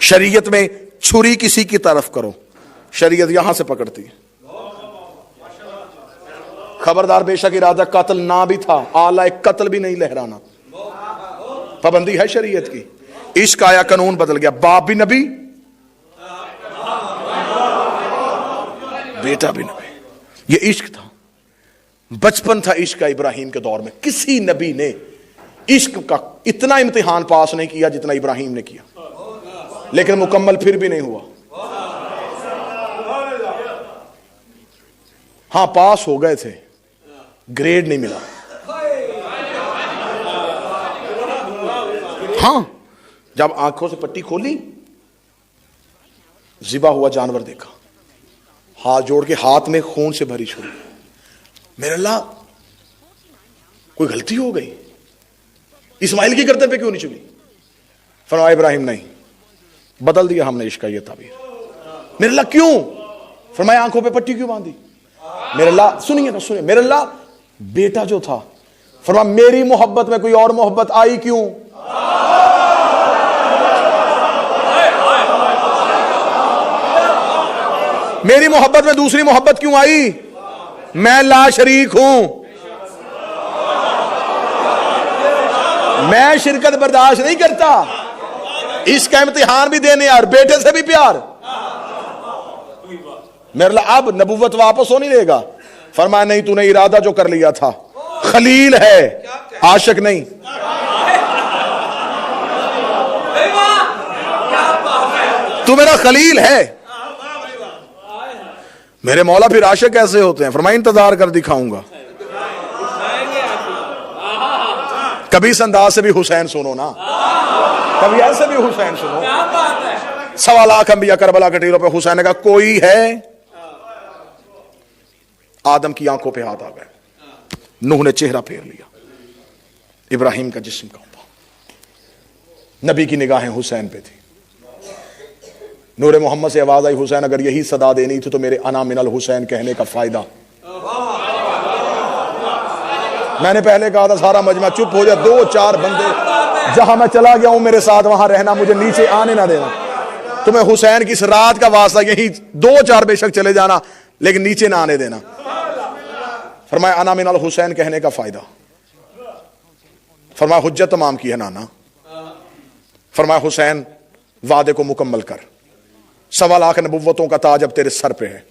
शरीयत में छुरी किसी की तरफ करो, शरीयत यहां से पकड़ती है। खबरदार, बेशक इरादा कत्ल ना भी था, आला कत्ल भी नहीं लहराना, पाबंदी है शरीयत की। इश्क आया, कानून बदल गया, बाप भी नबी, बेटा भी नबी। ये इश्क था, बचपन था इश्क का। इब्राहिम के दौर में किसी नबी ने इश्क का इतना इम्तिहान पास नहीं किया जितना इब्राहिम ने किया, लेकिन मुकम्मल फिर भी नहीं हुआ। हां, पास हो गए थे, ग्रेड नहीं मिला। हां, जब आंखों से पट्टी खोली, ज़िबा हुआ जानवर देखा, हाथ जोड़ के हाथ में खून से भरी छुरी, मेरे अल्लाह कोई गलती हो गई, इस्माइल की गर्दन पे क्यों नहीं चुभी? फरमाया इब्राहिम नहीं, बदल दिया हमने इश्क का ये ताबीर। मेरे अल्लाह क्यों? फरमाया आंखों पे पट्टी क्यों बांधी? मेरे अल्लाह, सुनिए ना, सुनिए, मेरे अल्लाह बेटा जो था, फरमाया मेरी मोहब्बत में कोई और मोहब्बत आई क्यों? मेरी मोहब्बत में दूसरी मोहब्बत क्यों आई? मैं ला शरीक हूं, मैं शिरकत बर्दाश्त नहीं करता। इसका इम्तिहान भी देने और बेटे से भी प्यार। मेरे लिए अब नबुव्वत वापस हो नहीं देगा। फरमाया नहीं, तूने इरादा जो कर लिया था, खलील है, आशिक नहीं। तू मेरा खलील है। मेरे मौला फिर आशिक कैसे होते हैं? फरमाया इंतजार कर, दिखाऊंगा। कभी इस अंदाज से भी हुसैन सुनो ना, कभी ऐसे भी हुसैन सुनो। 1.25 लाख अंबिया करबला के टीलों पे हुसैन का कोई है? आदम की आंखों पे हाथ आ गए, नूह ने चेहरा फेर लिया, इब्राहिम का जिस्म कांपा, नबी की निगाहें हुसैन पे थी। नूरे मोहम्मद से आवाज आई, हुसैन अगर यही सदा देनी थी तो मेरे अना मिनल हुसैन कहने का फायदा। मैंने पहले कहा था सारा मजमा चुप हो जाए, 2-4 बंदे, जहां मैं चला गया हूं मेरे साथ वहां रहना, मुझे नीचे आने ना देना। तुम्हें हुसैन की इस रात का वास्ता, यही 2-4 बेशक चले जाना, लेकिन नीचे ना आने देना। फरमाया अना मिनल हुसैन कहने का फायदा। फरमाया हुज्जत तमाम की है नाना। फरमाया हुसैन वादे को मुकम्मल कर, 1.25 लाख नबुव्वतों का ताज अब तेरे सर पे है।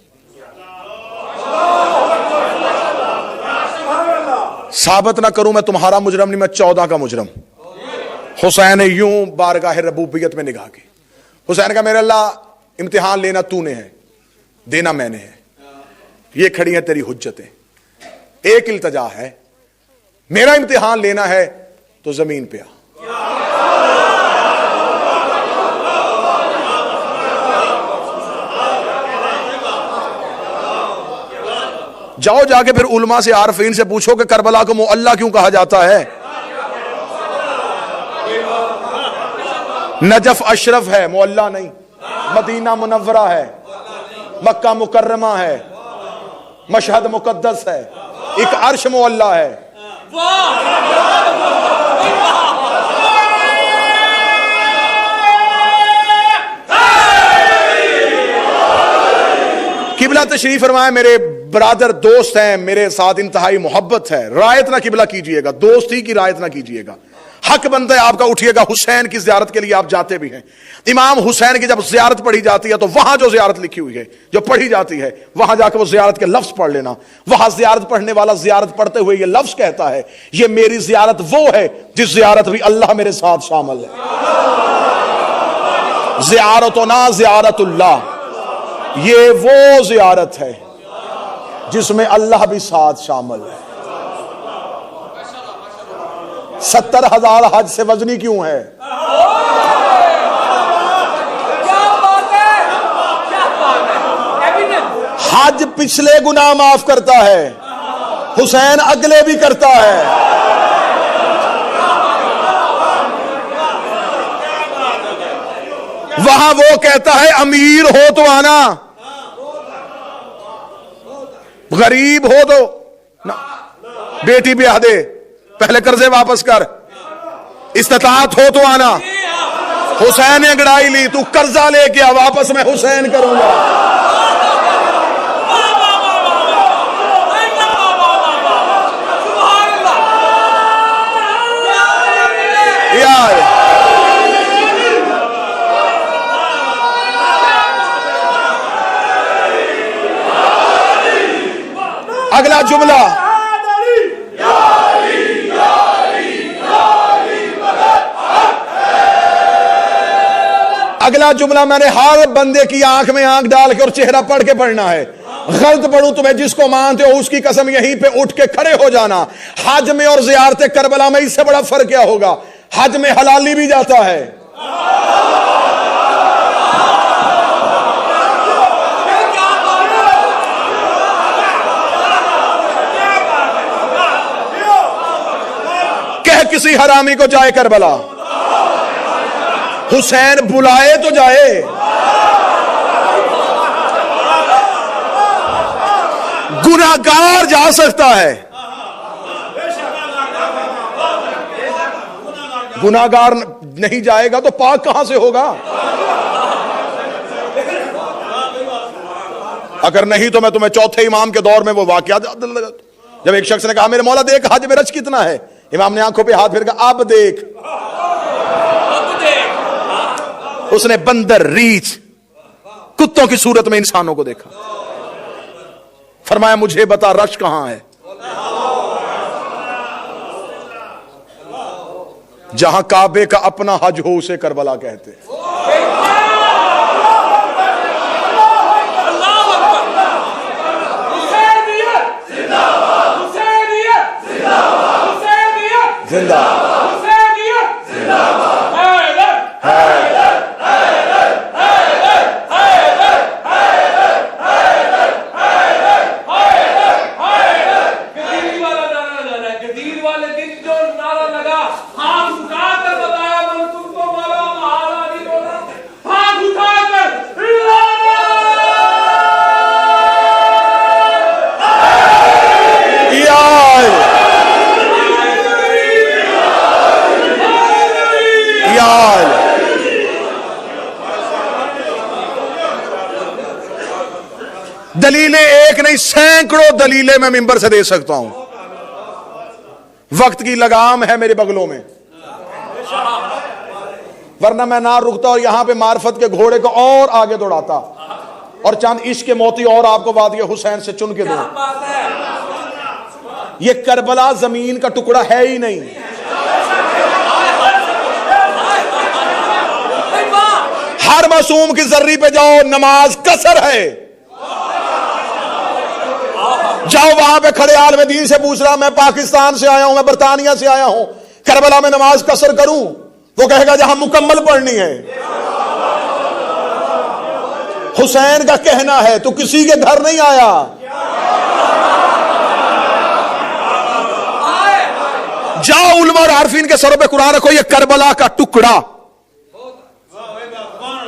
साबित ना करूं मैं तुम्हारा मुजरम नहीं, मैं 14 का मुजरम। हुसैन ने यूं बारगाह रबूबियत में निगाह की। हुसैन का मेरे अल्लाह इम्तिहान लेना तूने है, देना मैंने है। ये खड़ी है तेरी हुज्जतें, एक इल्तजा है, मेरा इम्तिहान लेना है तो जमीन पे आ। जाओ जाके फिर उलमा से, आरफीन से पूछो कि करबला को मुअल्ला क्यों कहा जाता है। नजफ अशरफ है, मुअल्ला नहीं। मदीना मुनव्वरा है, मक्का मुकर्रमा है, मशहद मुकद्दस है, एक अर्श मुअल्ला है। किबला तशरीफ फरमाया, मेरे ब्रादर दोस्त हैं, मेरे साथ इंतहाई मोहब्बत है, रायत ना किबला कीजिएगा, दोस्ती की रायत ना कीजिएगा। हक बनता है आपका, उठिएगा। हुसैन की जियारत के लिए आप जाते भी हैं। इमाम हुसैन की जब जियारत पढ़ी जाती है तो वहां जो जियारत लिखी हुई है, जो पढ़ी जाती है, वहां जाकर वो जियारत के लफ्ज पढ़ लेना। वहां जियारत पढ़ने वाला जियारत पढ़ते हुए ये लफ्ज कहता है, ये मेरी जियारत वो है जिस जियारत भी अल्लाह मेरे साथ शामिल है। जियारतुना जियारतुल्लाह, ये वो जियारत है जिसमें अल्लाह भी साथ शामिल है। 70,000 हज से वजनी क्यों है? हज पिछले गुनाह माफ करता है, हुसैन अगले भी करता है। वहां वो कहता है अमीर हो तो आना, गरीब हो तो ना, बेटी ब्याह दे, पहले कर्जे वापस कर, इस्तात हो तो आना। हुसैन ने अंगड़ाई ली, तू कर्जा लेके आ, वापस मैं हुसैन करूंगा। यार अगला जुमला, अगला जुमला मैंने हर बंदे की आंख में आंख डाल के और चेहरा पढ़ के पढ़ना है। गलत पढ़ूं तो मैं जिसको मानते हो उसकी कसम यहीं पे उठ के खड़े हो जाना। हज में और ज़ियारत करबला में इससे बड़ा फर्क क्या होगा? हज में हलाली भी जाता है, कह किसी हरामी को जाए करबला, हुसैन बुलाए तो जाए। गुनाहगार जा सकता है, गुनाहगार नहीं जाएगा तो पाक कहां से होगा? अगर नहीं तो मैं तुम्हें चौथे इमाम के दौर में वो वाकया, जब एक शख्स ने कहा मेरे मौला देख हज में रज कितना है, इमाम ने आंखों पे हाथ फेर कहा अब देख। उसने बंदर, रीछ, कुत्तों की सूरत में इंसानों को देखा। फरमाया मुझे बता रश कहां है? जहां काबे का अपना हज हो उसे करबला कहते हैं। जिंदा दलीलें एक नहीं सैकड़ों दलीलें मैं मिंबर से दे सकता हूं। वक्त की लगाम है मेरे बगलों में, वरना मैं ना रुकता और यहां पे मार्फत के घोड़े को और आगे दौड़ाता और चंद इश्क के मोती और आपको वादिया हुसैन से चुन के दो। ये करबला जमीन का टुकड़ा है ही नहीं। हर मासूम की जर्री पे जाओ, नमाज कसर है। जाओ वहां पे खड़े आल में दीन से पूछ रहा मैं पाकिस्तान से आया हूं, मैं बरतानिया से आया हूं, करबला में नमाज कसर करूं? वो कहेगा जहां मुकम्मल पढ़नी है। हुसैन का कहना है तू किसी के घर नहीं आया। जाओ उलमा और आरफीन के सरों पे कुरान रखो, ये करबला का टुकड़ा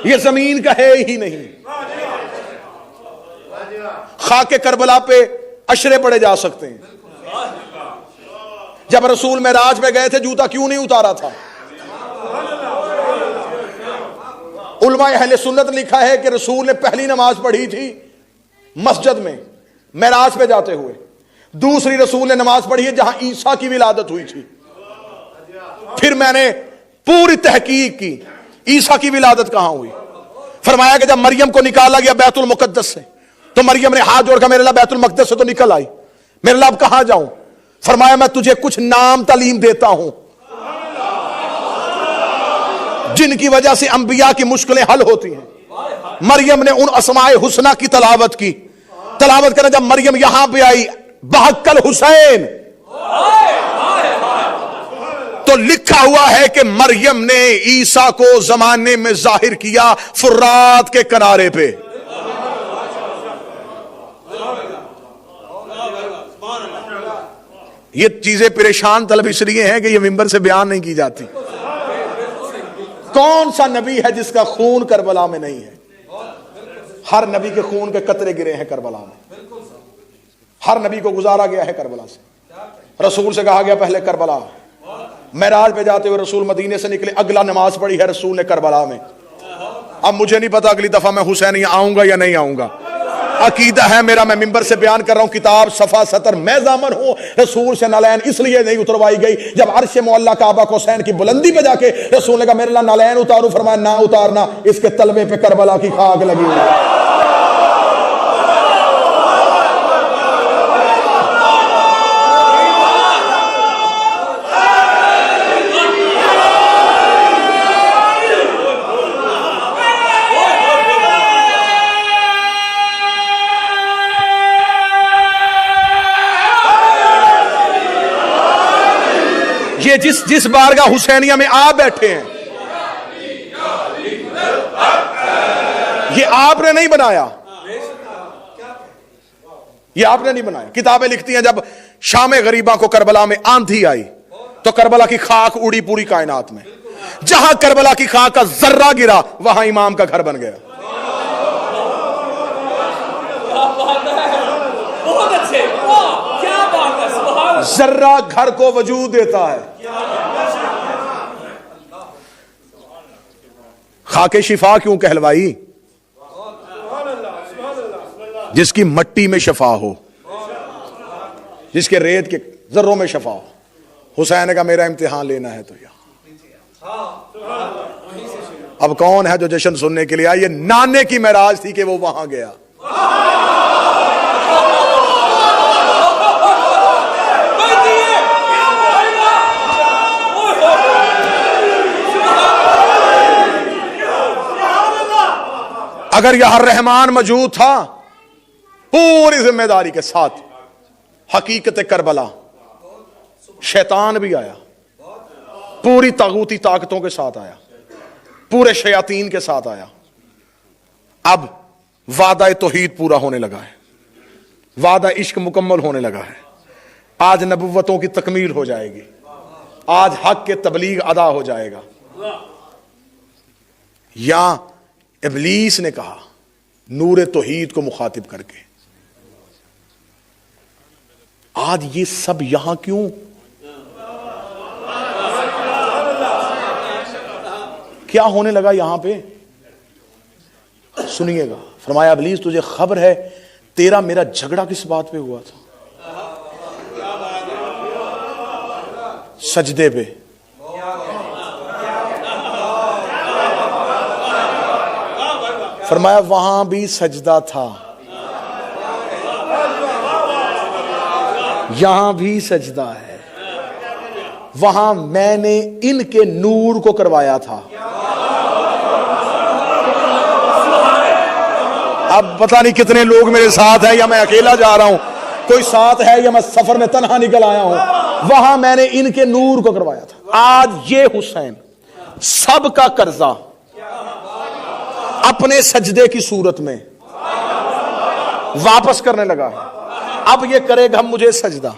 ये जमीन का है ही नहीं। खाके करबला पे अशरे पड़े जा सकते हैं। जब रसूल मेराज पे गए थे जूता क्यों नहीं उतारा था? उलमा अहले सुन्नत लिखा है कि रसूल ने पहली नमाज पढ़ी थी मस्जिद में मेराज पे जाते हुए, दूसरी रसूल ने नमाज पढ़ी है जहां ईसा की विलादत हुई थी। फिर मैंने पूरी तहकीक की ईसा की विलादत कहां हुई। फरमाया कि जब मरियम को निकाला गया बैतुल मुकद्दस से तो मरियम ने हाथ जोड़कर मेरे अल्लाह बैतुल मकदस से तो निकल आई, मेरे अल्लाह अब कहां जाऊं? फरमाया मैं तुझे कुछ नाम तालीम देता हूं जिनकी वजह से अंबिया की मुश्किलें हल होती हैं। मरियम ने उन अस्माए हुस्ना की तलावत की। तलावत करने जब मरियम यहां पे आई बहक्कल हुसैन, तो लिखा हुआ है कि मरियम ने ईसा को जमाने में जाहिर किया फुर्रात के किनारे पे। ये चीजें परेशान तलब इसलिए हैं कि ये मिंबर से बयान नहीं की जाती। कौन सा नबी है जिसका खून करबला में नहीं है? हर नबी के खून के कतरे गिरे हैं करबला में। हर नबी को गुजारा गया है करबला से। रसूल से कहा गया पहले करबला, मेराज पे जाते हुए रसूल मदीने से निकले, अगला नमाज पढ़ी है रसूल ने करबला में। अब मुझे नहीं पता अगली दफा मैं हुसैन आऊंगा या नहीं आऊंगा। अकीदा है मेरा, मैं मिंबर से बयान कर रहा हूं, किताब सफा सतर मैं जामन हूं। रसूल से नालैन इसलिए नहीं उतरवाई गई, जब अर्श मौला काबा हुसैन की बुलंदी पे जाके रसूल ने कहा मेरे नालैन उतारू, फरमाया ना उतारना, इसके तलवे पे करबला की खाक लगी हुई है। ये जिस बारगाह हुसैनिया में आप बैठे हैं, ये आपने नहीं बनाया, ये आपने नहीं बनाया। किताबें लिखती हैं जब शाम गरीबा को करबला में आंधी आई तो करबला की खाक उड़ी पूरी कायनात में। जहां करबला की खाक का जर्रा गिरा वहां इमाम का घर बन गया। बहुत अच्छे, क्या बात है, सुभान अल्लाह। जर्रा घर को वजूद देता है। खाके शिफा क्यों कहलवाई? जिसकी मट्टी में शफा हो, जिसके रेत के जर्रों में शफा हो। हुसैन का मेरा इम्तिहान लेना है तो यहां। अब कौन है जो जश्न सुनने के लिए आया? ये नाने की महराज थी कि वो वहां गया। अगर यहां रहमान मौजूद था, पूरी जिम्मेदारी के साथ हकीकत करबला, शैतान भी आया, पूरी तागूती ताकतों के साथ आया, पूरे शयातीन के साथ आया। अब वादा तौहीद पूरा होने लगा है, वादा इश्क मुकम्मल होने लगा है। आज नबुव्वतों की तकमील हो जाएगी, आज हक के तबलीग अदा हो जाएगा। या इब्लीस ने कहा नूर तौहीद को मुखातिब करके, आज ये सब यहां क्यों? क्या होने लगा यहां पे? सुनिएगा। फरमाया इब्लीस तुझे खबर है तेरा मेरा झगड़ा किस बात पे हुआ था? सजदे पे। फरमाया वहां भी सजदा था, यहां भी सजदा है। वहां मैंने इनके नूर को करवाया था। अब पता नहीं कितने लोग मेरे साथ हैं, या मैं अकेला जा रहा हूं, कोई साथ है या मैं सफर में तन्हा निकल आया हूं। वहां मैंने इनके नूर को करवाया था। आज ये हुसैन सबका कर्जा अपने सजदे की सूरत में वापस करने लगा है। अब ये करेगा मुझे सजदा।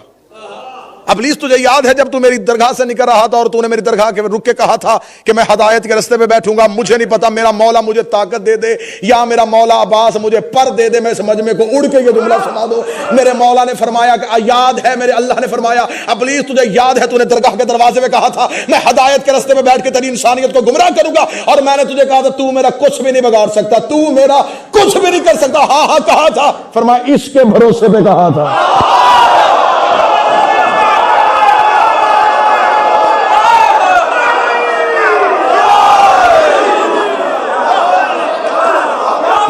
इब्लीस तुझे याद है जब तू मेरी दरगाह से निकल रहा था और तूने मेरी दरगाह के रुक के कहा था कि मैं हदायत के रास्ते पे बैठूंगा। मुझे नहीं पता मेरा मौला मुझे ताकत दे दे या मेरा मौला अब्बास मुझे पर दे दे, मैं समझ में को उड़ के ये जुमला सुना दो। मेरे मौला ने फरमाया कि याद है, मेरे अल्लाह ने फरमाया इब्लीस तुझे याद है तूने दरगाह के दरवाजे में कहा था मैं हदायत के रास्ते पे बैठ के तेरी इंसानियत को गुमराह करूंगा, और मैंने तुझे कहा था तू मेरा कुछ भी नहीं बिगाड़ सकता, तू मेरा कुछ भी नहीं कर सकता। हाँ हाँ कहा था। फरमाया इसके भरोसे पे कहा था।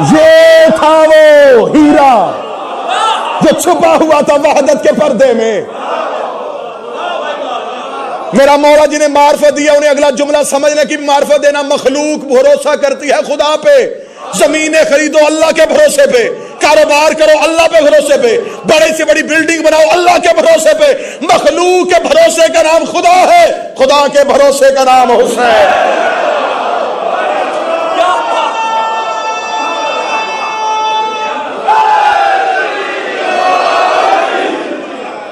ये था वो हीरा जो छुपा हुआ था वहदत के पर्दे में। मेरा मौला जिन्हें मार्फत दिया उन्हें अगला जुमला समझने की, मार्फत देना मखलूक भरोसा करती है खुदा पे, जमीनें खरीदो अल्लाह के भरोसे पे, कारोबार करो अल्लाह पे भरोसे पे, बड़ी से बड़ी बिल्डिंग बनाओ अल्लाह के भरोसे पे। मखलूक के भरोसे का नाम खुदा है, खुदा के भरोसे का नाम हुसैन।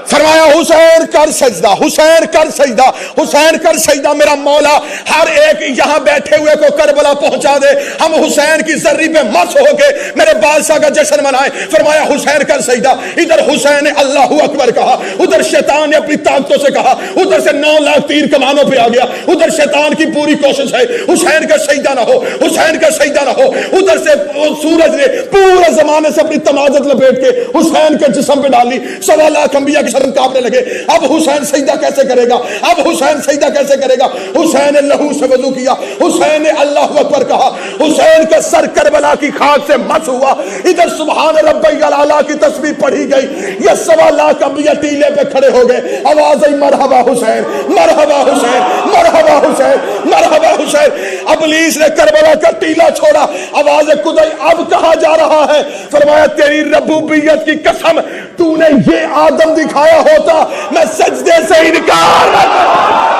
फरमाया हुसैन कर सजदा, हुसैन कर सजदा, हुसैन कर सजदा। मेरा मौला हर एक यहां बैठे हुए को करबला पहुंचा दे। हम हुसैन की जर्री पे मस होके मेरे बादशाह का जश्न मनाए। फरमाया हुसैन कर सजदा। इधर हुसैन ने अल्लाहू अकबर कहा, उधर शैतान ने अपनी ताकतों से कहा, उधर से 9 लाख तीर कमानों पे आ गया। उधर शैतान की पूरी कोशिश है हुसैन का सजदा ना हो, हुसैन का सजदा ना हो। उधर से सूरज ने पूरे जमाने से अपनी तमाजत लपेट के हुसैन के जिस्म पे डाली। 1.25 लाख अंबिया के सर कांपने लगे। अब हुसैन सजदा कैसे करेगा, अब हुसैन सजदा कैसे करेगा। हुसैन ने लहू से वजू किया, हुसैन ने अल्लाहू अकबर कहा। हुसैन का सर करबला की खाक से मस हुआ। इधर सुभान रब्बियल आला की तस्बीह पढ़ी गई। ये 1.25 लाख अंबिया टीले पे खड़े हो गए। आवाज आई मरहबा हुसैन, मरहबा हुसैन, मरहबा हुसैन, मरहबा हुसैन। इब्लीस ने करबला का टीला छोड़ा। आवाज खुदाई अब कहा जा रहा है। फरमाया तेरी रब्बूबियत की कसम, तूने ये आदम दिखाया होता मैं सजदे से इनकार न करता।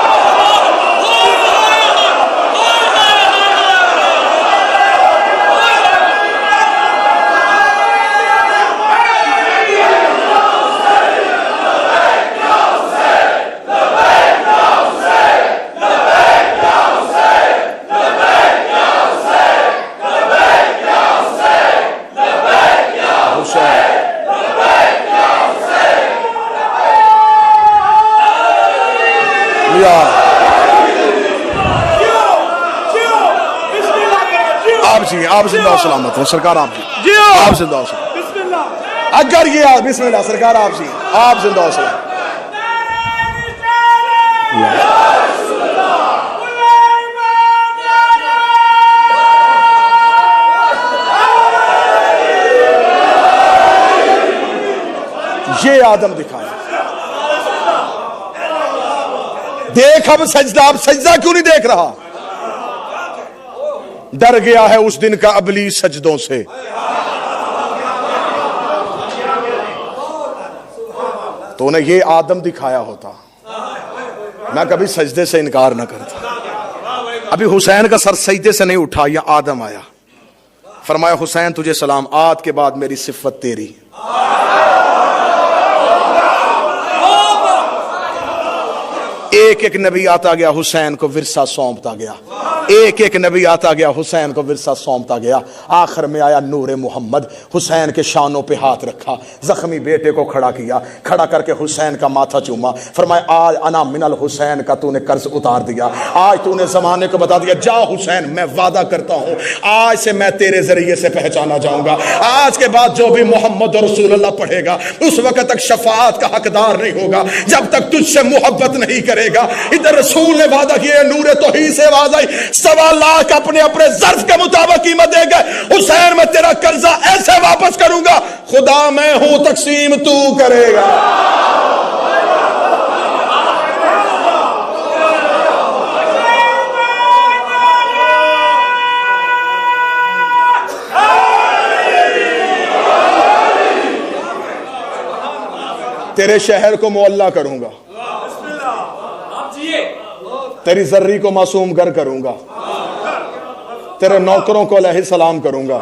आप जी, आप जिंदा सलामत हो सरकार, आप जी, आप जिंदा सलामत। अगर ये बिस्मिल्लाह सरकार, आप जी, आप जिंदा सलामत। ये आदम दिखाया। देख अब सजदा, अब सजदा क्यों नहीं देख रहा। डर गया है उस दिन का इब्लीस सजदों से। तो उन्हें ये आदम दिखाया होता, मैं कभी सजदे से इनकार ना करता। अभी हुसैन का सर सजदे से नहीं उठा, या आदम आया। फरमाया हुसैन तुझे सलाम, आज के बाद मेरी सिफत तेरी। एक एक नबी आता गया, हुसैन को विरसा सौंपता गया। एक एक नबी आता गया, हुसैन को विरसा सौंपता गया। आखिर में आया नूरे मोहम्मद, हुसैन के शानों पे हाथ रखा, जख्मी बेटे को खड़ा किया, खड़ा करके हुसैन का माथा चूमा। फरमाया आज अना मिनल हुसैन का तूने कर्ज उतार दिया। आज तूने जमाने को बता दिया, जा हुसैन मैं वादा करता हूं आज से मैं तेरे जरिए से पहचाना जाऊंगा। आज के बाद जो भी मोहम्मद रसूलुल्लाह पढ़ेगा उस वक्त तक शफाअत का हकदार नहीं होगा, जब तक तुझसे मोहब्बत नहीं करेगा। इधर रसूल ने वादा किया, नूरे तौहीद से आवाज आई, 1.25 लाख अपने अपने ज़र्फ के मुताबिक कीमत देगा। हुसैन मैं तेरा कर्जा ऐसे वापस करूंगा, खुदा मैं हूं तकसीम तू करेगा। तेरे शहर को मुअल्ला करूंगा, तेरी जर्री को मासूम गर करूंगा, तेरे नौकरों को अलैहि सलाम करूंगा,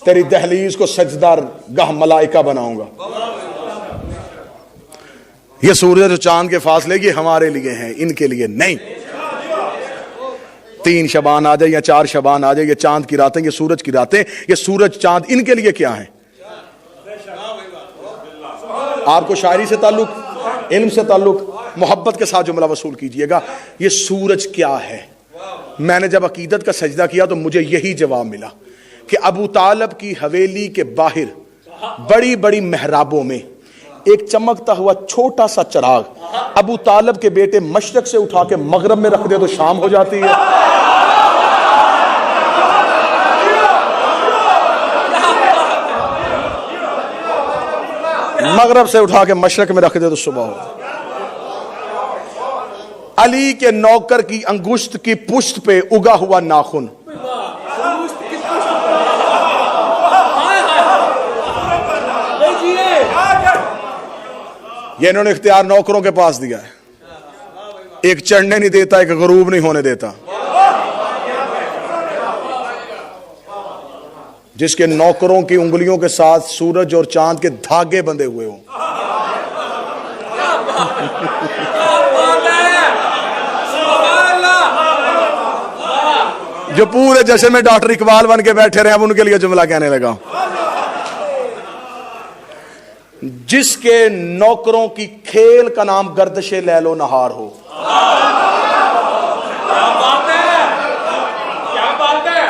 तेरी दहलीज को सजदार गाह मलाइका बनाऊंगा। ये सूरज और चांद के फासले ये हमारे लिए हैं, इनके लिए नहीं। 3 शबान आ जाए या 4 शबान आ जाए, ये चांद की रातें, ये सूरज की रातें, ये सूरज चांद इनके लिए क्या है। आपको शायरी से ताल्लुक, इल्म से ताल्लुक, मोहब्बत के साथ जुमला वसूल कीजिएगा। ये सूरज क्या है। मैंने जब अकीदत का सजदा किया तो मुझे यही जवाब मिला कि अबू तालब की हवेली के बाहर बड़ी बड़ी मेहराबों में एक चमकता हुआ छोटा सा चिराग अबू तालब के बेटे मशरक से उठा के मगरब में रख दे तो शाम हो जाती है। मगरब से उठा के मशरक में रख दे तो सुबह हो। अली के नौकर की अंगुश्त की पुष्ट पे उगा हुआ नाखून, ये इन्होंने इख्तियार नौकरों के पास दिया है। एक चढ़ने नहीं देता, एक गरूब नहीं होने देता। जिसके नौकरों की उंगलियों के साथ सूरज और चांद के धागे बंधे हुए हों, जो पूरे जश्न में डॉक्टर इकबाल बन के बैठे रहे, अब उनके लिए जुमला कहने लगा। जिसके नौकरों की खेल का नाम गर्दशे लैलो नहार हो। क्या बात है।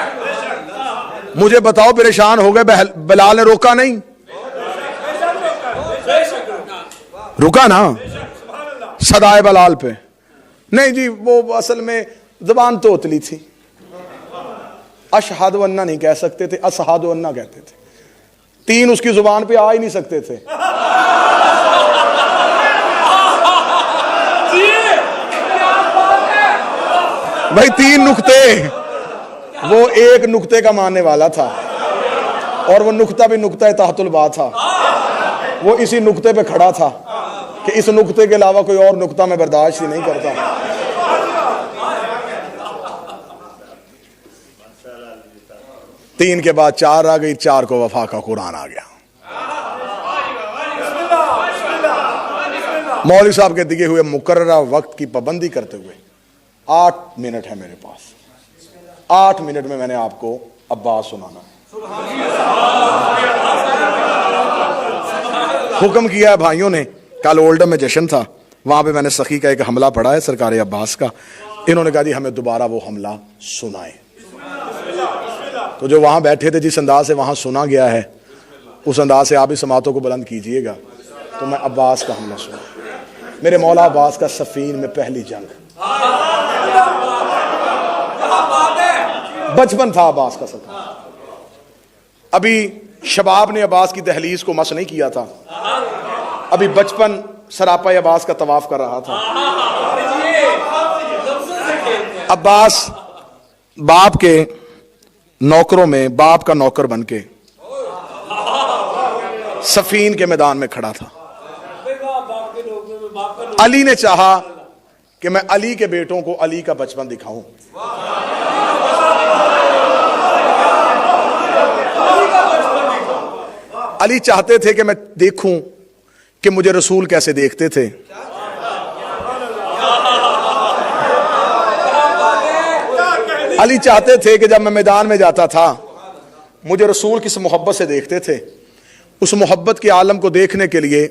मुझे बताओ, परेशान हो गए, बिलाल ने रोका नहीं? रुका ना सदाए बलाल पे? नहीं जी, वो असल में जबान तो उतली थी। अशहदु अन्ना नहीं कह सकते थे, असहादु अन्ना कहते थे। तीन उसकी जुबान पे आ ही नहीं सकते थे। भाई तीन नुक्ते, वो एक नुक्ते का मानने वाला था, और वो नुक्ता भी नुक्ता तहतुल बा था। वो इसी नुक्ते पे खड़ा था कि इस नुक्ते के अलावा कोई और नुक्ता मैं बर्दाश्त ही नहीं करता। तीन के बाद चार आ गई, चार को वफा का कुरान आ गया। मौलवी साहब के दिए हुए मुकर्ररा वक्त की पाबंदी करते हुए 8 मिनट है मेरे पास। 8 मिनट में मैंने आपको अब्बास सुनाना है। हुक्म किया है भाइयों ने। कल ओल्डम में जश्न था, वहां पे मैंने सखी का एक हमला पढ़ा है सरकार अब्बास का। इन्होंने कहा जी हमें दोबारा वो हमला सुनाए। तो जो वहां बैठे थे, जिस अंदाज से वहां सुना गया है, उस अंदाज से आप इस समातों को बुलंद कीजिएगा। तो मैं अब्बास का हमला सुना। मेरे मौला अब्बास का सफीन में पहली जंग। बचपन था अब्बास का सफीन। अभी शबाब ने अब्बास की दहलीज को मस नहीं किया था। अभी बचपन सरापा अब्बास का तवाफ कर रहा था। अब्बास बाप के नौकरों में बाप का नौकर बनके सफीन के मैदान में खड़ा था। अली ने चाहा कि मैं अली के बेटों को अली का बचपन दिखाऊं। अली चाहते थे कि मैं देखूं कि मुझे रसूल कैसे देखते थे। अली चाहते थे कि जब मैं मैदान में जाता था, मुझे रसूल किस मोहब्बत से देखते थे। उस मोहब्बत के आलम को देखने के लिए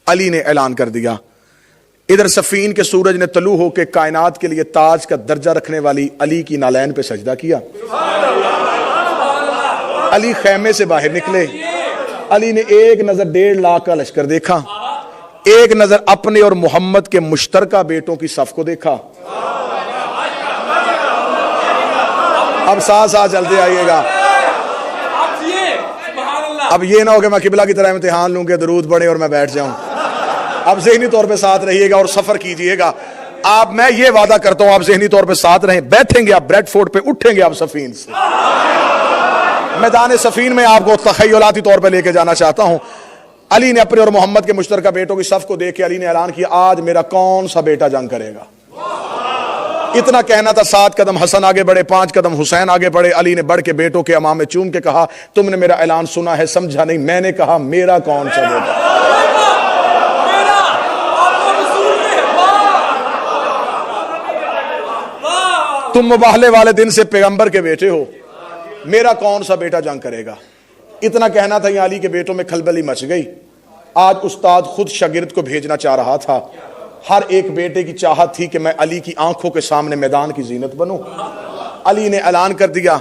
अली ने ऐलान कर दिया। इधर सफीन के सूरज ने तलू होकर कायनात के लिए ताज का दर्जा रखने वाली अली की नालैन पे सजदा किया। अली खैमे से बाहर निकले। अली ने एक नजर 1.5 लाख का लश्कर देखा, एक नजर अपने और मोहम्मद के मुश्तरका बेटों की सफ को देखा। अब साथ साथ चलते आइएगा। अब ये ना हो कि मैं किबला की तरह इम्तिहान लूं कि दरूद पढ़े और मैं बैठ जाऊं। अब ज़हनी तौर पे साथ रहिएगा और सफर कीजिएगा। आप, मैं ये वादा करता हूं, आप ज़हनी तौर पे साथ रहें। बैठेंगे आप ब्रेडफोर्ड पे, उठेंगे आप सफीन से। मैदान सफीन में आपको तखय्युलाती तौर पे लेके जाना चाहता हूं। अली ने अपने और मोहम्मद के मुश्तरका बेटों की सफ को देख के अली ने ऐलान किया, आज मेरा कौन सा बेटा जंग करेगा। इतना कहना था, 7 कदम हसन आगे बढ़े, 5 कदम हुसैन आगे बढ़े। अली ने बढ़ के बेटों के अमाम में चूम के कहा, तुमने मेरा ऐलान सुना है, समझा नहीं। मैंने कहा, मेरा कौन सा बेटा। तुम मुबाहले वाले दिन से पैगंबर के बेटे हो, मेरा कौन सा बेटा जंग करेगा। इतना कहना था, अली के बेटों में खलबली मच गई। आज उस्ताद खुद शागिर्द को भेजना चाह रहा था। हर एक बेटे की चाहत थी कि मैं अली की आंखों के सामने मैदान की जीनत बनूं। अली ने ऐलान कर दिया,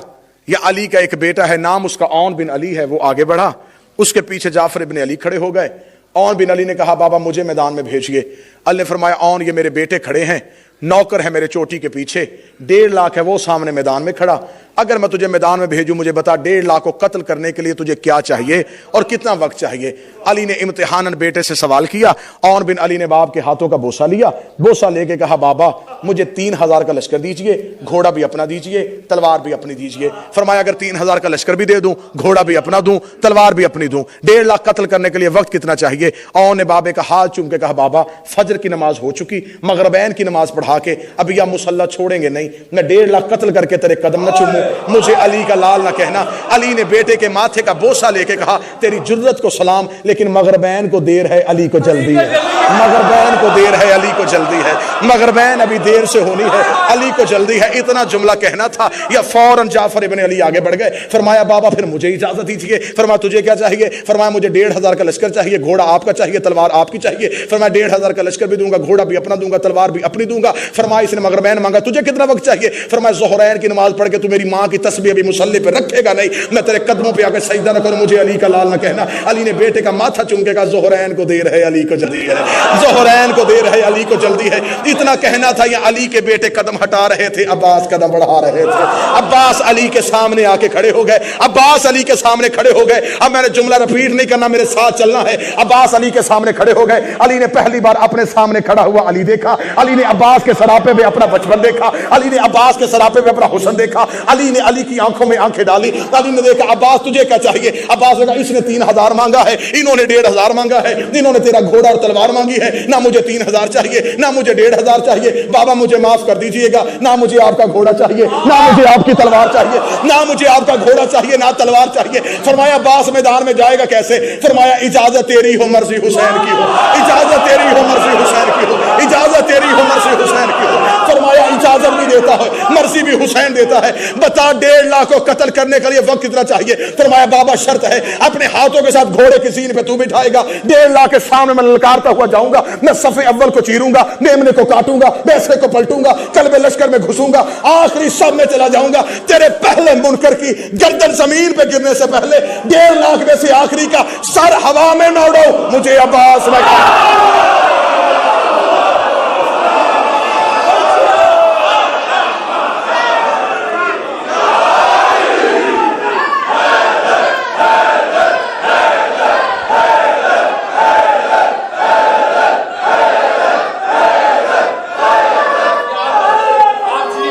यह अली का एक बेटा है, नाम उसका औन बिन अली है। वो आगे बढ़ा, उसके पीछे जाफर इब्न अली खड़े हो गए। औन बिन अली ने कहा, बाबा मुझे मैदान में भेजिए। अली ने फरमाया, औन ये मेरे बेटे खड़े हैं, नौकर है मेरे चोटी के पीछे, 1.5 लाख है वो सामने मैदान में खड़ा। अगर मैं तुझे मैदान में भेजूं, मुझे बता 1.5 लाख को कत्ल करने के लिए तुझे क्या चाहिए और कितना वक्त चाहिए। अली ने इम्तिहानन बेटे से सवाल किया। औन बिन अली ने बाप के हाथों का बोसा लिया। बोसा लेके कहा, बाबा मुझे 3000 का लश्कर दीजिए, घोड़ा भी अपना दीजिए, तलवार भी अपनी दीजिए। फरमाया, अगर 3000 का लश्कर भी दे दूं, घोड़ा भी अपना दूं, तलवार भी अपनी दूं, 1.5 लाख कत्ल करने के लिए वक्त कितना चाहिए। औन ने बाबे का हाथ चूम के कहा, बाबा फजर की नमाज हो चुकी, मगरबैन की नमाज पढ़ा के अब या मुसल्ला छोड़ेंगे नहीं। मैं 1.5 लाख कत्ल करके तेरे कदम न चूमूं, हूं, मुझे अली का लाल ना कहना। अली ने बेटे के माथे का बोसा लेके कहा, तेरी जुर्रत को सलाम, लेकिन मगरबैन को देर है, अली को जल्दी है। मगरबैन को देर है, अली को जल्दी है। मगरबैन अभी देर से होनी है, अली को जल्दी है। इतना जुमला कहना था या फौरन जाफर इब्न अली आगे बढ़ गए। फरमाया बाबा फिर मुझे इजाजत दीजिए। फरमाया तुझे क्या चाहिए? फरमाया मुझे 1500 का लश्कर चाहिए, घोड़ा आपका चाहिए, तलवार आपकी चाहिए। फरमाया 1500 का लश्कर भी दूंगा, घोड़ा भी अपना दूंगा, तलवार भी अपनी दूंगा। फरमाया इसने मगरबैन मांगा, तुझे कितना वक्त चाहिए? फरमाया ज़ोहरैन की नमाज पढ़ के तू मेरी माँ की तस्बीह अभी मुसल्ले पे रखेगा नहीं, मैं तेरे कदमों पे आकर सजदा न करूं, मुझे अली का लाल न कहना। अली ने बेटे का माथा चूम के कहा, ज़ोहरैन को देर है, अली को जल्दी है, ज़ोहरैन को देर है, अली को जल्दी है। इतना कहना था, या अली के बेटे कदम हटा रहे थे, अब्बास कदम बढ़ा रहे थे। अब्बास अली के सामने आके खड़े हो गए, अब्बास अली के सामने खड़े हो गए। अब मैंने जुमला रिपीट नहीं करना, मेरे साथ चलना है। अब्बास अली के सामने खड़े हो गए। अली ने पहली बार अपने सामने खड़ा हुआ अली देखा। अली ने अब्बास के सरापे में अपना बचपन देखा। अली ने अब्बास के सरापे में अपना हुस्न देखा। अली ने अली की आंखों में आंखें डाली। अली ने देखा, अब्बास तुझे क्या चाहिए? अब्बास ने कहा, इसने 3000 मांगा है, इन्होंने 1500 मांगा है, इन्होंने तेरा घोड़ा और तलवार मांगी है, ना मुझे 3000 चाहिए, ना मुझे 1500 चाहिए। बाबा मुझे माफ कर दीजिएगा, ना मुझे आपका घोड़ा चाहिए, ना मुझे आपकी तलवार चाहिए, ना मुझे आपका घोड़ा चाहिए, ना तलवार चाहिए। फरमाया अब्बास मैदान में जाएगा कैसे? फरमाया इजाजत तेरी हो, मर्जी हुसैन की हो, इजाजत तेरी हो, मर्जी हुसैन की हो, इजाजत तेरी हो, मर्जी हुसैन की हो। फरमाया इजाजत भी देता है, मर्जी भी हुसैन देता है। बता 1.5 लाख को कत्ल करने के लिए वक्त कितना चाहिए? फरमाया बाबा शर्त है, अपने हाथों के साथ घोड़े की सीन पे तू बिठाएगा, 1.5 लाख के सामने मैं ललकारता हुआ जाऊंगा, मैं सफे अव्वल को चीरूंगा, मेमने को काटूंगा, बैसरे को पलटूंगा, कल्बे लश्कर में घुसूंगा, आखिरी सब में चला जाऊंगा। तेरे पहले मुनकर की गर्दन जमीन पे गिरने से पहले 1.5 लाख में से आखिरी का सर हवा में न उड़ो, मुझे अब्बास लगा।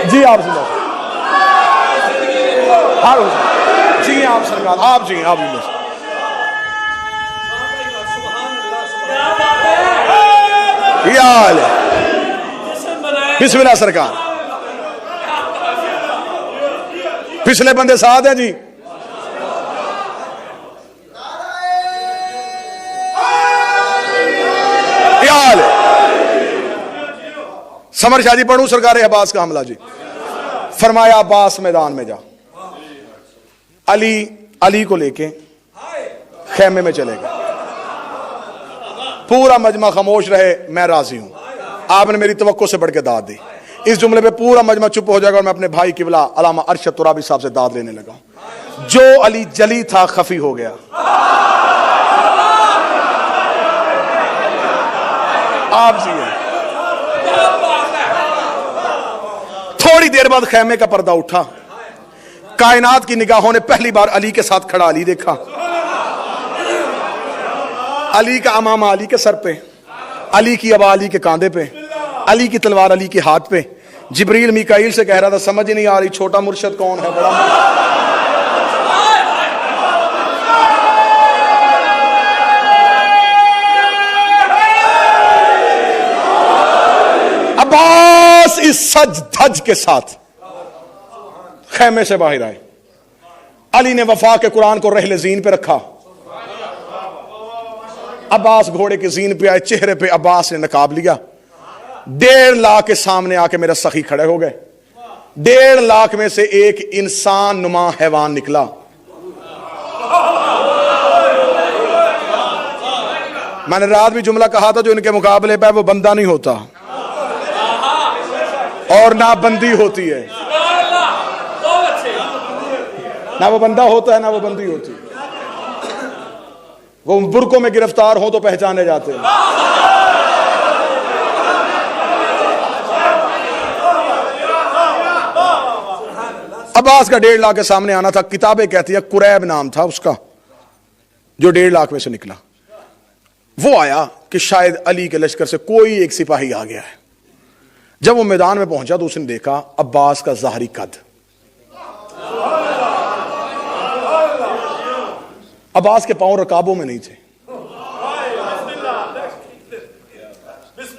जी आप सुनो, जी आप सरकार, आप जी आप बिस्मिल्लाह सरकार। पिछले बंदे साथ हैं जी। समर शाह जी पढ़ू सरकार अब्बास का हमला जी। फरमाया अब्बास मैदान में जा। अली को लेके खेमे में चले गए। पूरा मजमा खामोश रहे, मैं राजी हूं, आपने मेरी तवक्को से बढ़ के दाद दी। इस जुमले पे पूरा मजमा चुप हो जाएगा और मैं अपने भाई किबला अल्लामा अरशद तुराबी साहब से दाद लेने लगा। जो अली जली था खफी हो गया। आप जी थोड़ी देर बाद खेमे का पर्दा उठा। कायनात की निगाहों ने पहली बार अली के साथ खड़ा अली देखा। अली का अमामा अली के सर पे, अली की अबा अली के कांधे पे, अली की तलवार अली के हाथ पे। जिब्रील मीकाईल से कह रहा था, समझ ही नहीं आ रही छोटा मुर्शद कौन है, बड़ा अब्बास इस सज धज के साथ खेमे से बाहर आए। अली ने वफा के कुरान को रहले जीन पे रखा। अब्बास घोड़े की जीन पे आए, चेहरे पे अब्बास ने नकाब लिया। 1.5 लाख के सामने आके मेरा सखी खड़े हो गए। 1.5 लाख में से एक इंसान नुमा हैवान निकला। मैंने रात भी जुमला कहा था, जो इनके मुकाबले पे वो बंदा नहीं होता और ना बंदी होती है, ना वो बंदा होता है ना वो बंदी होती है। वो बुरकों में गिरफ्तार हो तो पहचाने जाते हैं। अब्बास का 1.5 लाख के सामने आना था। किताबें कहती है कुरैब नाम था उसका, जो 1.5 लाख में से निकला। वो आया कि शायद अली के लश्कर से कोई एक सिपाही आ गया है। जब वो मैदान में पहुंचा तो उसने देखा अब्बास का ज़ाहरी कद। अब्बास के पांव रकाबों में नहीं थे।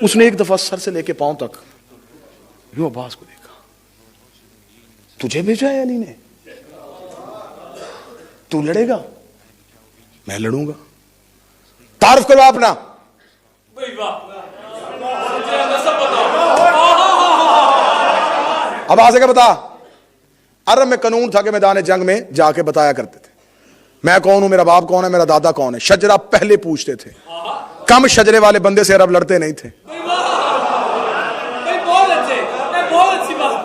उसने एक दफा सर से लेके पांव तक यूं अब्बास को देखा। तुझे भेजा है अली ने, तू लड़ेगा, मैं लड़ूंगा। तारुफ करो अपना। भाई वाह, मुझे नस्ब बताओ। अब आज क्या बता। अरब में कानून था कि मैदान जंग में जाके बताया करते थे मैं कौन हूं, मेरा बाप कौन है, मेरा दादा कौन है। शजरा पहले पूछते थे, कम शजरे वाले बंदे से अरब लड़ते नहीं थे।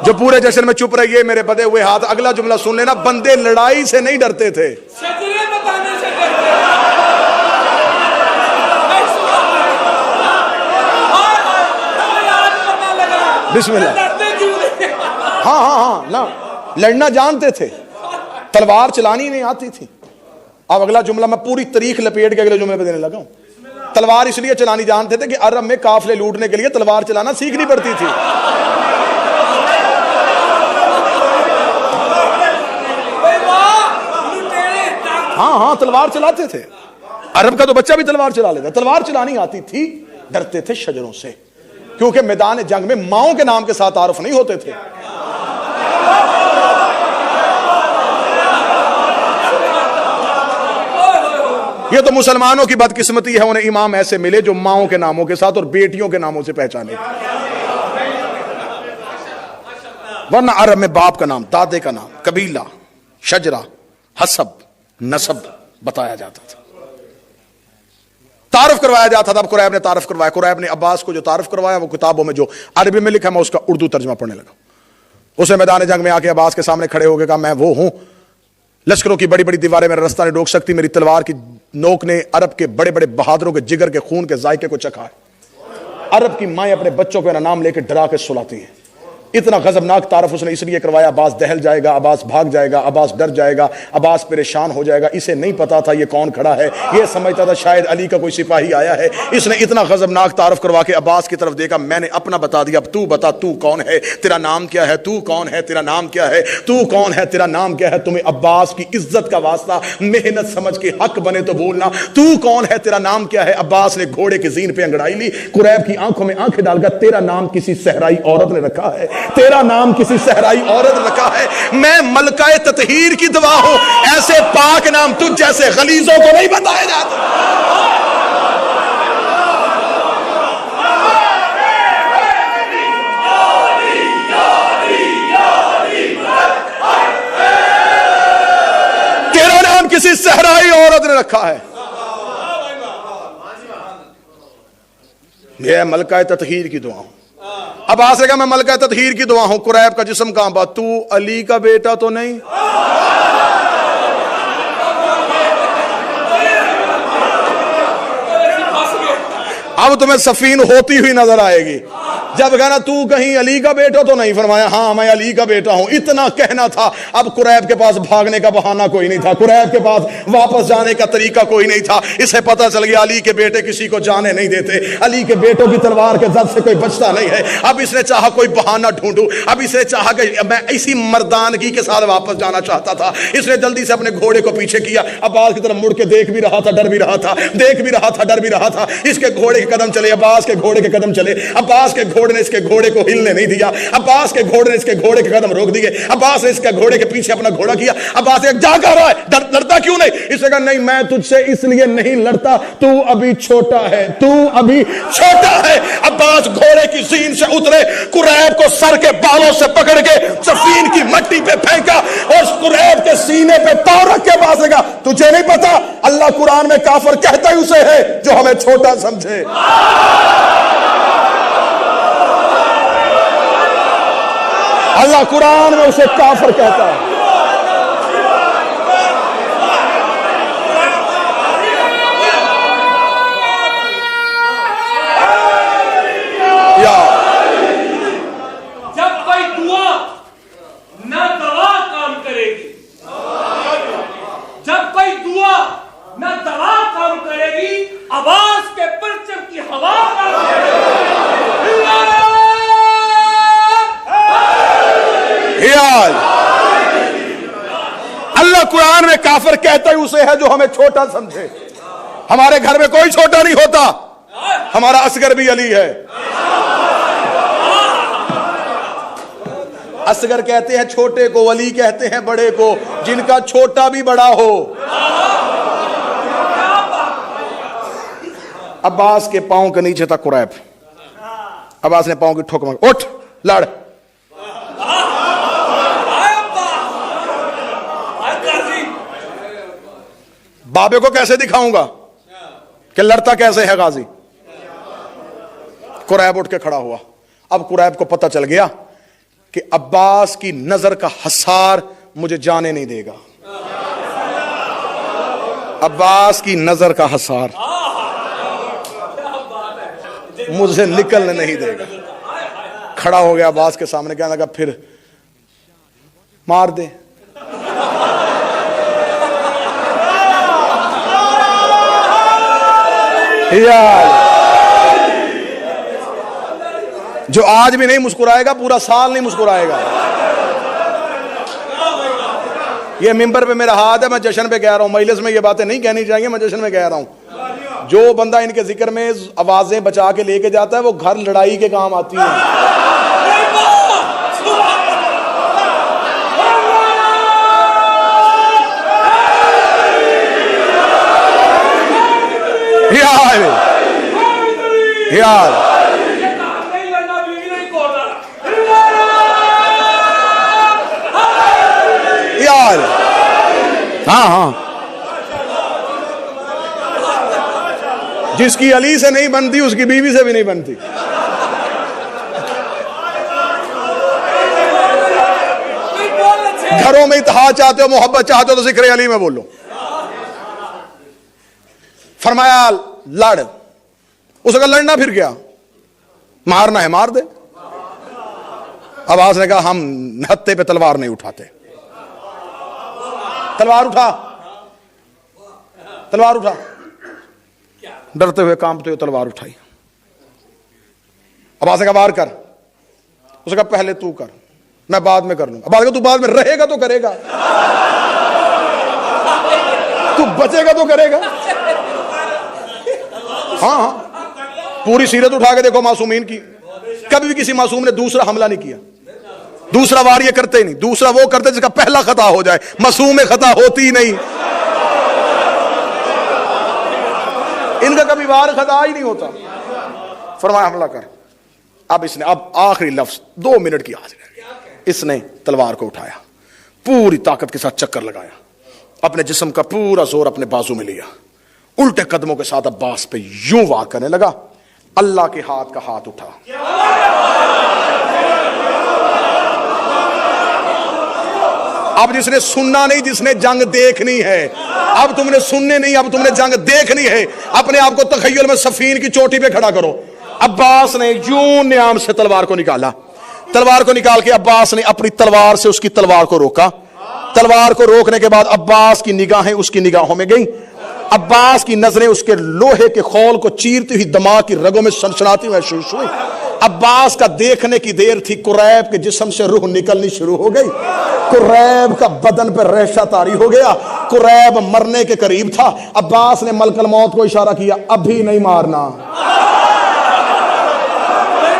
जो पूरे जश्न में चुप रहिए मेरे बदे हुए हाथ, अगला जुमला सुन लेना, बंदे लड़ाई से नहीं डरते थे, शजरे बताने से डरते। बिस्मिल्लाह। हाँ हाँ हाँ ना, लड़ना जानते थे, तलवार चलानी नहीं आती थी। अब अगला जुमला मैं पूरी तारीख लपेट के अगले जुमले पे देने लगा हूं। तलवार इसलिए चलानी जानते थे कि अरब में काफिले लूटने के लिए तलवार चलाना सीखनी पड़ती थी। हाँ हाँ तलवार चलाते थे, अरब का तो बच्चा भी तलवार चला लेता। तलवार चलानी आती थी, डरते थे शजरों से, क्योंकि मैदान जंग में माओ के नाम के साथ तारुफ नहीं होते थे। ये तो मुसलमानों की बदकिस्मती है, उन्हें इमाम ऐसे मिले जो माओ के नामों के साथ और बेटियों के नामों से पहचाने, वरना अरब में बाप का नाम, दादे का नाम, कबीला, शजरा, हसब, नसब बताया जाता था, तारुफ करवाया जाता था। अब कुरैब ने तारुफ करवाया, कुरैब ने अब्बास को जो तारुफ करवाया वो किताबों में जो अरबी में लिखा, मैं उसका उर्दू तर्जमा पढ़ने लगा। उसे मैदान जंग में आके अब्बास के सामने खड़े होकर कहा, मैं वो हूं, लश्करों की बड़ी बड़ी दीवारें मेरा रास्ता नहीं रोक सकती, मेरी तलवार की नोक ने अरब के बड़े बड़े बहादुरों के जिगर के खून के जायके को चखा है। अरब की माएं अपने बच्चों को नाम लेकर डरा के सुलाती हैं। इतना गजबनाक तारुफ उसने इसलिए करवाया, अब्बास दहल जाएगा, अब्बास भाग जाएगा, अब्बास डर जाएगा, अब्बास परेशान हो जाएगा। इसे नहीं पता था ये कौन खड़ा है, ये समझता था शायद अली का कोई सिपाही आया है। इसने इतना गजबनाक तारुफ करवा के अब्बास की तरफ देखा, मैंने अपना बता दिया, अब तू बता तू कौन है, तेरा नाम क्या है, तू कौन है, तेरा नाम क्या है, तू कौन है, तेरा नाम क्या है। तुम्हें अब्बास की इज्जत का वास्ता मेहनत समझ के हक बने तो बोलना, तू कौन है, तेरा नाम क्या है। अब्बास ने घोड़े की जीन पे अंगड़ाई ली, कुरैब की आंखों में आंखें डालकर, तेरा नाम किसी सहराई औरत ने रखा है, तेरा नाम किसी सहराई औरत रखा है, मैं मलकाए ततहीर की दुआ हूं, ऐसे पाक नाम तुझ जैसे गलीजों को नहीं बताए जाते। तेरा नाम किसी सहराई औरत ने रखा है, यह मलकाए ततहीर की दुआ हूं। अब आ सकेगा, मैं मलका ततहीर की दुआ हूं, कुरैब का जिस्म कहां बा, तू अली का बेटा तो नहीं। अब तुम्हें सफीन होती हुई नजर आएगी। जब कहना तू कहीं अली का बेटा तो नहीं, फरमाया हाँ मैं अली का बेटा हूं, इतना कहना था। अब कुरैब के पास भागने का बहाना कोई नहीं था, कुरैब के पास वापस जाने का तरीका कोई नहीं था। इसे पता चल गया अली के बेटे किसी को जाने नहीं देते, अली के बेटों की तलवार के जद से कोई बचता नहीं है। अब इसने चाहा कोई बहाना ढूंढूं, अब इसने चाहा कि मैं इसी मर्दानगी के साथ वापस जाना चाहता था। इसने जल्दी से अपने घोड़े को पीछे किया, अब्बास की तरफ मुड़ के देख भी रहा था, डर भी रहा था, देख भी रहा था, डर भी रहा था। इसके घोड़े के कदम चले, अब्बास के घोड़े के कदम चले, अब्बास के घोड़े ने इसके घोड़े को हिलने नहीं दिया, अब्बास के घोड़े ने इसके घोड़े के कदम रोक दिए। अब्बास ने इसके घोड़े के पीछे अपना घोड़ा किया। अब्बास एक जा कर रहा है, लड़ता क्यों नहीं? इसने कहा नहीं मैं तुझसे इसलिए नहीं लड़ता, तू अभी छोटा है, तू अभी छोटा है। अब्बास घोड़े की सीन से उतरे, कुरैब को सर के बालों से पकड़ के सफीन की मट्टी पे फेंका और कुरैब के सीने पे पांव रख के बासेगा। तुझे नहीं पता अल्लाह कुरान में काफिर कहता ही उसे है जो हमें छोटा समझे। अल्लाह कुरान में उसे काफिर कहता है। जब कोई दुआ न दवा काम करेगी, जब कोई दुआ न दवा काम करेगी, आवाज के परचम की हवा काम करेगी। अल्लाह कुरान में काफिर कहता ही उसे है जो हमें छोटा समझे। हमारे घर में कोई छोटा नहीं होता, हमारा असगर भी अली है। असगर कहते हैं छोटे को, वली कहते हैं बड़े को, जिनका छोटा भी बड़ा हो। अब्बास के पांव के नीचे था कुरैब। अब्बास ने पांव की ठोक मारी, उठ लड़। बाबे को कैसे दिखाऊंगा कि लड़ता कैसे है गाजी। कुरैब उठ के खड़ा हुआ। अब कुरैब को पता चल गया कि अब्बास की नजर का हसार मुझे जाने नहीं देगा। अब्बास की नजर का हसार मुझे निकलने नहीं देगा। खड़ा हो गया अब्बास के सामने, कहने लगा फिर मार दे। यार जो आज भी नहीं मुस्कुराएगा पूरा साल नहीं मुस्कुराएगा। ये मिंबर पे मेरा हाथ है, मैं जश्न पे कह रहा हूं। मजलिस में ये बातें नहीं कहनी चाहिए, मैं जश्न में कह रहा हूं। जो बंदा इनके जिक्र में आवाजें बचा के लेके जाता है वो घर लड़ाई के काम आती है। यार यार हाँ हाँ, जिसकी अली से नहीं बनती उसकी बीवी से भी नहीं बनती। घरों में इत्तेहाद चाहते हो, मोहब्बत चाहते हो तो जिक्र अली में बोलो। फरमाया लड़। उसका लड़ना फिर क्या, मारना है मार दे। अब्बास ने कहा हम हत्थे पे तलवार नहीं उठाते। तलवार उठा, तलवार उठा। डरते हुए कांपते हुए तलवार उठाई। अब्बास ने कहा वार कर। उसने कहा पहले तू कर, मैं बाद में कर लूंगा। अब्बास ने कहा तू बाद में रहेगा तो करेगा, तू बचेगा तो करेगा। हाँ हाँ, पूरी सीरत उठा के देखो मासूमीन की, कभी भी किसी मासूम ने दूसरा हमला नहीं किया। दूसरा वार ये करते ही नहीं। दूसरा वो करते जिसका पहला खता हो जाए। मासूम में खता होती ही नहीं, इनका कभी वार खता ही नहीं होता। फरमाया हमला कर। अब इसने, अब आखिरी लफ्ज 2 मिनट की हाजिर है। इसने तलवार को उठाया, पूरी ताकत के साथ चक्कर लगाया, अपने जिस्म का पूरा जोर अपने बाजू में लिया, उल्टे कदमों के साथ अब्बास पे यूं वार करने लगा। अल्लाह के हाथ का हाथ उठा। अब जिसने सुनना नहीं, जिसने जंग देखनी है, अब तुमने सुनने नहीं, अब तुमने जंग देखनी है। अपने आप को तखय्युल में सफीन की चोटी पे खड़ा करो। अब्बास ने यूं न्याम से तलवार को निकाला। तलवार को निकाल के अब्बास ने अपनी तलवार से उसकी तलवार को रोका। तलवार को रोकने के बाद अब्बास की निगाहें उसकी निगाहों में गई। अब्बास की नजरें उसके लोहे के खौल को चीरती हुई दिमाग की रगों में सनसनाती हुई महसूस हुई। अब्बास का देखने की देर थी, कुरैब के जिस्म से रूह निकलनी शुरू हो गई। कुरैब का बदन पर रेशा तारी हो गया। कुरैब मरने के करीब था। अब्बास ने मलकल मौत को इशारा किया, अभी नहीं मारना,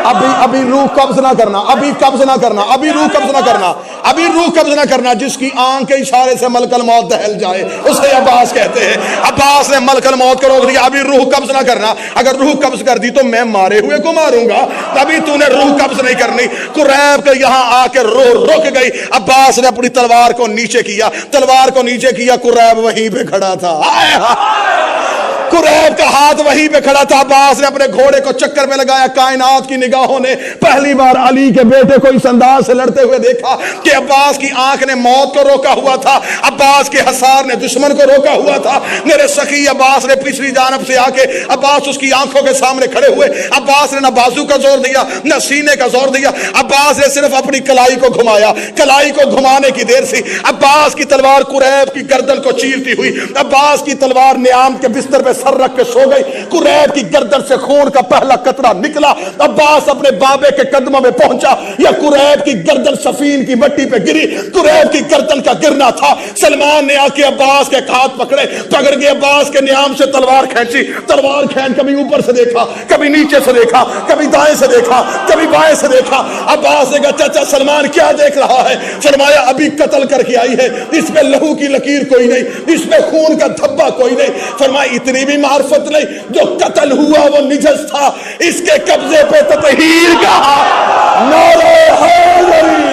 अभी रूह कब्ज ना करना, अभी कब्ज ना करना, अभी रूह कब्ज ना करना, अभी रूह कब्ज ना करना। जिसकी आंख के इशारे से मलकल मौत दहल जाए उसे अब्बास कहते हैं। अब्बास ने मलकल मौत को रोक दिया, अभी रूह कब्ज ना करना। अगर रूह कब्ज कर दी तो मैं मारे हुए को मारूंगा, तभी तूने रूह कब्ज नहीं करनी। कुरैब के यहां आके रूह रुक गई। अब्बास ने अपनी तलवार को नीचे किया, तलवार को नीचे किया। कुरैब वहीं पे खड़ा था। कुरैब का हाथ वहीं पे खड़ा था। अब्बास ने अपने घोड़े को चक्कर में लगाया। कायनात की निगाहों ने पहली बार अली के बेटे को इस अंदाज से लड़ते हुए देखा कि अब्बास की आंख ने मौत को रोका हुआ था, अब्बास के हसार ने दुश्मन को रोका हुआ था। मेरे सखी अब्बास ने पिछली जानब से आके अब्बास उसकी आंखों के सामने खड़े हुए। अब्बास ने ना बाजू का जोर दिया ना सीने का जोर दिया। अब्बास ने सिर्फ अपनी कलाई को घुमाया। कलाई को घुमाने की देर से अब्बास की तलवार कुरैब की गर्दन को चीरती हुई। अब्बास की तलवार नियाम के बिस्तर पे सर रख के सो गई। कुरैब की गर्दन से खून का पहला कतरा निकला। अब्बास अपने बाबे के कदमों में पहुंचा, या कुरैब की गर्दन सफीन की मट्टी पे गिरी। कुरैब की गर्दन का गिरना था। सलमान ने आके अब्बास के हाथ पकड़े, पकड़ के अब्बास के नियाम से तलवार खींची। तलवार खींच कभी ऊपर से देखा, कभी नीचे से देखा, कभी दाएं से देखा, कभी बाएं से देखा। अब्बास ने कहा, चाचा सलमान क्या देख रहा है? फरमाया, अभी कत्ल करके आई है, इसमें लहू की लकीर कोई नहीं, इसमें खून का धब्बा कोई नहीं। फरमाया, इतनी भी मार्फत नहीं, जो कत्ल हुआ वो निजस था, इसके कब्जे पे ततहीर कहा। नारे हैदरी,